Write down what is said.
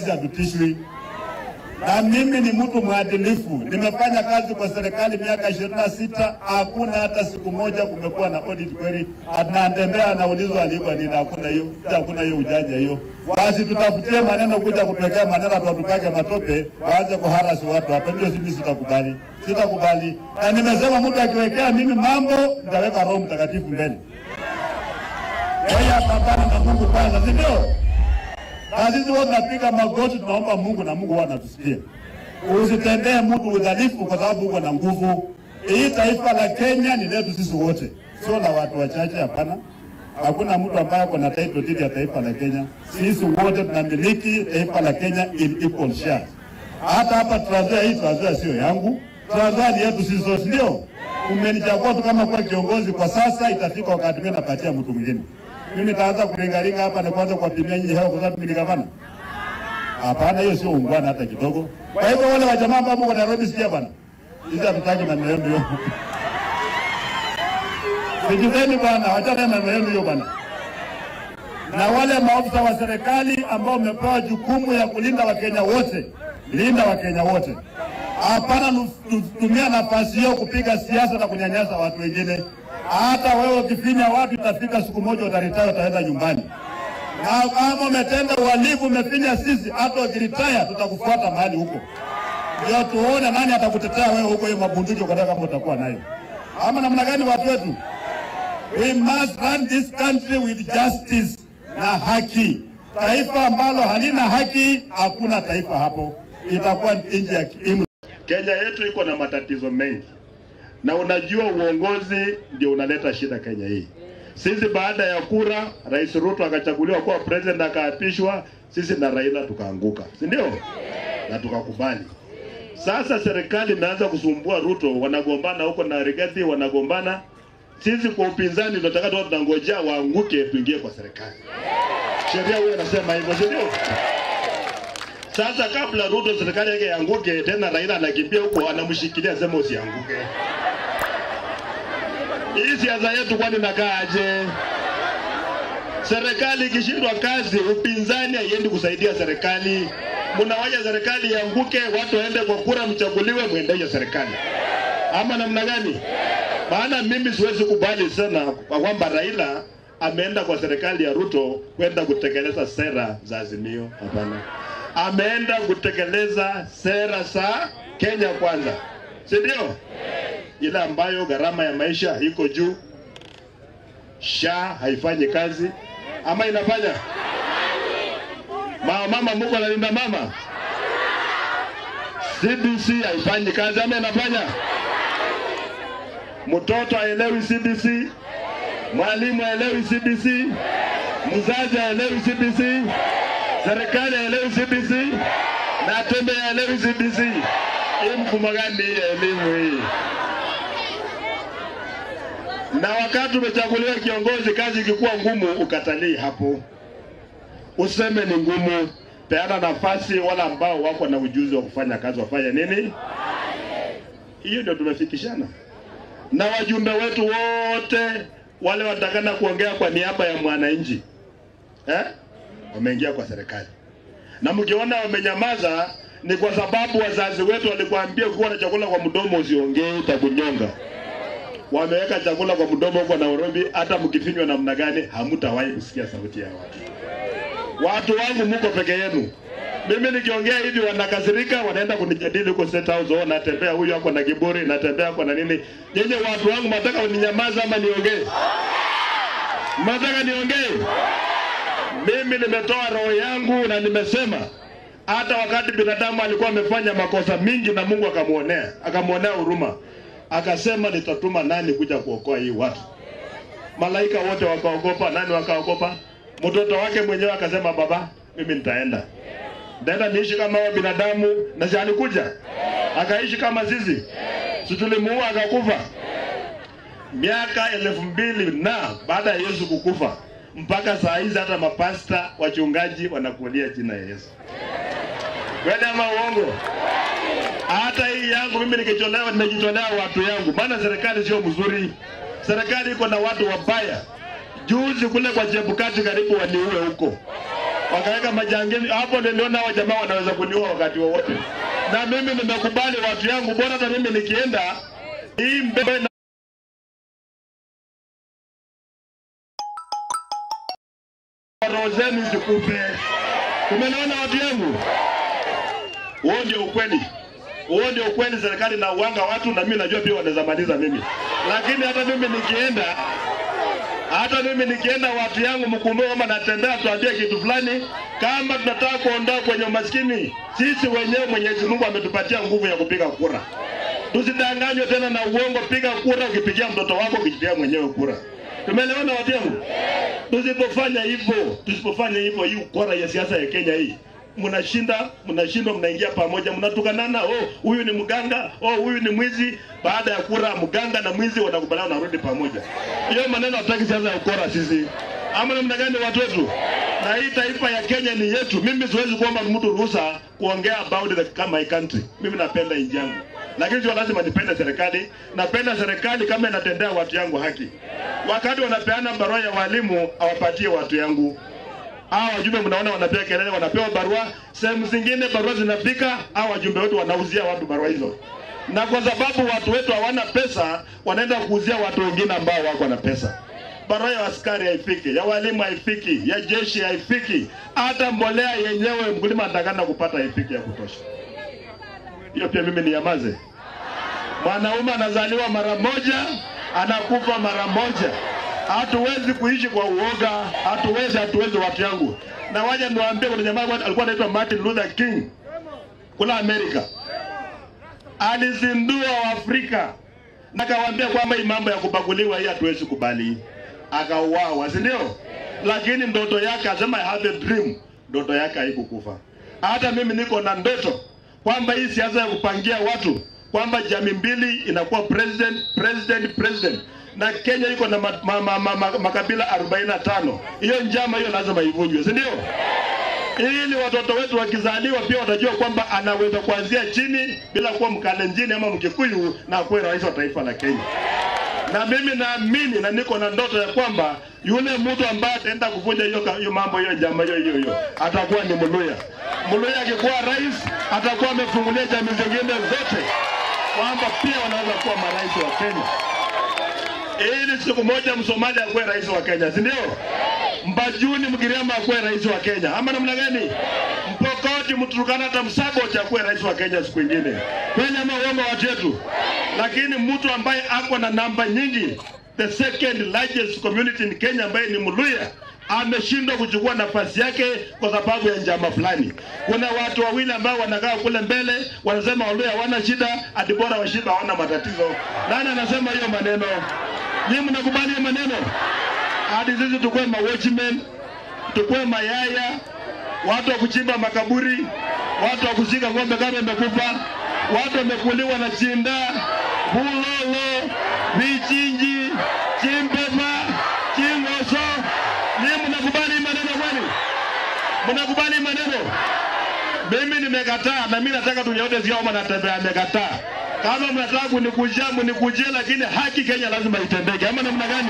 hatutishwi. Na mimi ni mtu mwadilifu. Nimefanya kazi kwa serikali miaka 26, hakuna hata siku moja kumekuwa na audit query. Anatembea anaulizwa alikuwa nini, hakuna hiyo ujanja hiyo. Basi tutafutie maneno kuja kupekea maneno tutupake matope, waanze kuharasi watu hapa. Ndio sisi sitakubali. Sitakubali. Na nimesema mtu akiwekea mimi mambo, nitaweka Roho Mtakatifu mbele. Yeye atapambana na Mungu kwanza, si ndio? Sisi wote tunapiga magoti tunaomba Mungu na Mungu anatusikia. Usitendee mtu udhalifu kwa sababu uko na nguvu. Hii taifa la Kenya ni letu sisi wote. Sio la watu wachache, hapana. Hakuna mtu ambaye ako na title deed ya taifa la Kenya. Sisi wote tunamiliki taifa la Kenya in equal share. Hata hapa Trans-Nzoia sio yangu. Trans-Nzoia ni yetu sisi sote, ndio. Umenichagua tu kama kwa kiongozi kwa sasa, itafika wakati mimi napatia mtu mwingine. Mimi nitaanza kuringaringa hapa na kwanza kuwapimia nyinyi hewa kwa sababu mimi ni gavana. Hapana, hiyo sio ungwana hata kidogo. Kwa hivyo wale wa jamaa ambao wako Nairobi sikia bana. Hizi hatutaki maneno hiyo. Sikizeni bana, wachana na maneno hiyo bana. Na wale maafisa wa serikali ambao wamepewa jukumu ya kulinda Wakenya wote, linda Wakenya wote. Hapana tumia nafasi hiyo kupiga siasa na kunyanyasa watu wengine. Hata wewe ukifinya watu itafika siku moja utaretire, utaenda nyumbani. Na kama umetenda uhalifu umefinya sisi, hata ukiretire tutakufuata mahali huko. Ndio tuone nani atakutetea wewe huko, hiyo mabunduki ukataka kama utakuwa nayo. Ama namna gani watu wetu? We must run this country with justice na haki. Taifa ambalo halina haki, hakuna taifa hapo. Itakuwa nchi ya kiimu. Kenya yetu iko na matatizo mengi. Na unajua uongozi ndio unaleta shida Kenya hii. Sisi baada ya kura, Rais Ruto akachaguliwa kuwa president akaapishwa, sisi na Raila tukaanguka. Si ndio? Na tukakubali. Sasa serikali inaanza kusumbua Ruto, wanagombana huko na Rigathi wanagombana. Sisi kwa upinzani tunataka tu tunangojea waanguke tuingie kwa serikali. Sheria huyo anasema hivyo, si ndio? Sasa kabla Ruto serikali yake ianguke, tena Raila anakimbia huko anamshikilia sema usianguke. Hii siasa yetu kwani inakaa aje? Serikali ikishindwa kazi, upinzani haiendi kusaidia serikali. Mnawaja serikali ianguke, watu waende kwa kura mchaguliwe muendeje serikali. Ama namna gani? Maana mimi siwezi kubali sana kwa kwamba Raila ameenda kwa serikali ya Ruto kwenda kutekeleza sera za Azimio. Hapana. Ameenda kutekeleza sera za Kenya kwanza. Si ndio? Ile ambayo gharama ya maisha iko juu. SHA haifanyi kazi. Ama inafanya? Mama Mungu analinda mama. CBC haifanyi kazi ama inafanya? Mtoto haelewi CBC. Mwalimu haelewi CBC. Mzazi haelewi CBC. Serikali haelewi CBC. Na tembe haelewi CBC. Hii mfumo gani elimu hii? Na wakati umechaguliwa kiongozi, kazi ikikuwa ngumu ukatalii hapo. Useme ni ngumu, peana nafasi wala ambao wako na ujuzi wa kufanya kazi wafanye nini? Hiyo ndio tumefikishana. Na wajumbe wetu wote wale watakana kuongea kwa niaba ya mwananchi, wameingia kwa serikali. Na mkiona wamenyamaza ni kwa sababu wazazi wetu walikuambia kuwa na chakula kwa mdomo usiongee itakunyonga. Wameweka chakula kwa mdomo huko Nairobi, hata mkifinywa namna gani hamtawahi kusikia sauti ya watu. Watu wangu mko peke yenu. Mimi nikiongea hivi wanakasirika, wanaenda kunijadili huko State House, oh natembea huyu hapo na kiburi, natembea kwa na nini. Nyinyi watu wangu mnataka uninyamaza ama niongee? Mnataka niongee? Mimi nimetoa roho yangu na nimesema hata wakati binadamu alikuwa amefanya makosa mingi na Mungu akamuonea huruma. Akasema nitatuma nani kuja kuokoa hii watu. Malaika wote wakaogopa, nani wakaogopa? Mtoto wake mwenyewe akasema baba, mimi nitaenda. Nenda niishi kama wa binadamu, na si alikuja. Akaishi kama sisi. Si tulimuua akakufa. Miaka 2000 na baada ya Yesu kukufa, mpaka saa hizi hata mapasta wachungaji wanakulia jina ya Yesu. Kweli ama uongo? Hata hii yangu mimi nimejitolea watu yangu. Maana serikali sio mzuri. Serikali iko na watu wabaya. Juzi kule kwa Chebukati karibu waniue huko. wakaweka majangili hapo. Niliona hao jamaa wanaweza kuniua wakati wowote, na mimi nimekubali watu yangu, bora hata mimi nikienda hii mbebe na roho zenu zikupe. Tumeona watu yangu, huo ndio ukweli. Huo ndio ukweli. Serikali na uanga watu, na mimi najua pia wanaweza maliza mimi, lakini hata mimi nikienda watu yangu mkumbuke kama natembea, tuambie kitu fulani. Kama tunataka kuondoa kwenye umaskini, sisi wenyewe Mwenyezi Mungu ametupatia nguvu ya kupiga kura. Tusidanganywe tena na uongo. Piga kura, ukipigia mtoto wako, ukipigia mwenyewe kura. Tumeelewana watu yangu? Tusipofanya hivyo hii kura ya siasa ya Kenya hii, mnashindwa, mnaingia pamoja, mnatukanana. Huyu ni mganga, huyu ni mwizi. Baada ya kura, mganga na mwizi wanakubaliana na rudi pamoja. Hiyo maneno hataki siasa ya ukora sisi. Ama namna gani watu wetu? Na hii taifa ya Kenya ni yetu. Mimi siwezi kuomba mtu ruhusa kuongea about my country. Mimi napenda nchi yangu, lakini sio lazima nipende serikali. Napenda serikali kama inatendea watu yangu haki. Wakati wanapeana barua ya walimu, awapatie watu yangu. Wajumbe mnaona wanapewa kelele, wanapewa barua. Sehemu zingine barua zinafika, wajumbe wetu wanauzia watu barua hizo. Na kwa sababu watu wetu hawana pesa, wanaenda kuuzia watu wengine ambao wako na pesa. Barua ya askari haifiki, ya walimu haifiki, ya jeshi haifiki. Hata mbolea yenyewe mkulima anatakana kupata haifiki ya kutosha. Hiyo pia mimi niyamaze? Mwanaume anazaliwa mara moja, anakufa mara moja. Hatuwezi kuishi kwa uoga, hatuwezi watu yangu. Na waje niwaambie, kuna jamaa alikuwa anaitwa Martin Luther King kula Amerika. Alizindua Afrika, na akawaambia kwamba hii mambo ya kubaguliwa hii hatuwezi kubali. Akauawa, si ndio? Lakini ndoto yake, asema I have a dream, ndoto yake haikukufa. Hata mimi niko na ndoto kwamba hii siasa ya kupangia watu kwamba jamii mbili inakuwa president, na Kenya iko na makabila 45. Hiyo njama hiyo lazima ivunjwe, si ndio? Ili watoto wetu wakizaliwa pia watajua kwamba anaweza kuanzia chini bila kuwa Mkalenjini ama Mkikuyu na kuwa rais wa taifa la Kenya. Na mimi naamini na niko na ndoto ya kwamba yule mtu ambaye ataenda kuvunja hiyo mambo, hiyo njama hiyo atakuwa ni Muluya. Muluya akikuwa rais atakuwa amefungulia jamii zingine zote kwamba pia wanaweza kuwa marais wa Kenya. Ili siku moja Msomali akuwe rais wa Kenya, si ndio? Mbajuni Mgiriama akuwe rais wa Kenya. Ama namna gani? Mpokoti Mturukana hata Msaboti akuwe rais wa Kenya siku nyingine. Kwenye uongo watu wetu. Lakini mtu ambaye ako na namba nyingi, the second largest community in Kenya, ambaye ni Muluya, ameshindwa kuchukua nafasi yake kwa sababu ya njama fulani. Kuna watu wawili ambao wanakaa kule mbele wanasema Waluya hawana shida, hadi bora Washiba hawana matatizo. Nani anasema hiyo maneno? Nyinyi mnakubali hiyo maneno? Hadi sisi tukue watchmen, tukue mayaya, watu wa kuchimba makaburi, watu wa kushika ng'ombe kama imekufa, watu wamekuliwa na chinda, bulolo, vichinji, chimbema, chingoso. Nyinyi mnakubali maneno kwani? Mnakubali maneno? Mimi nimekataa, na mimi nataka tunyote sio kama natembea nimekataa. Kama mnataka kunikujia, lakini haki Kenya lazima itendeke. Ama namna gani?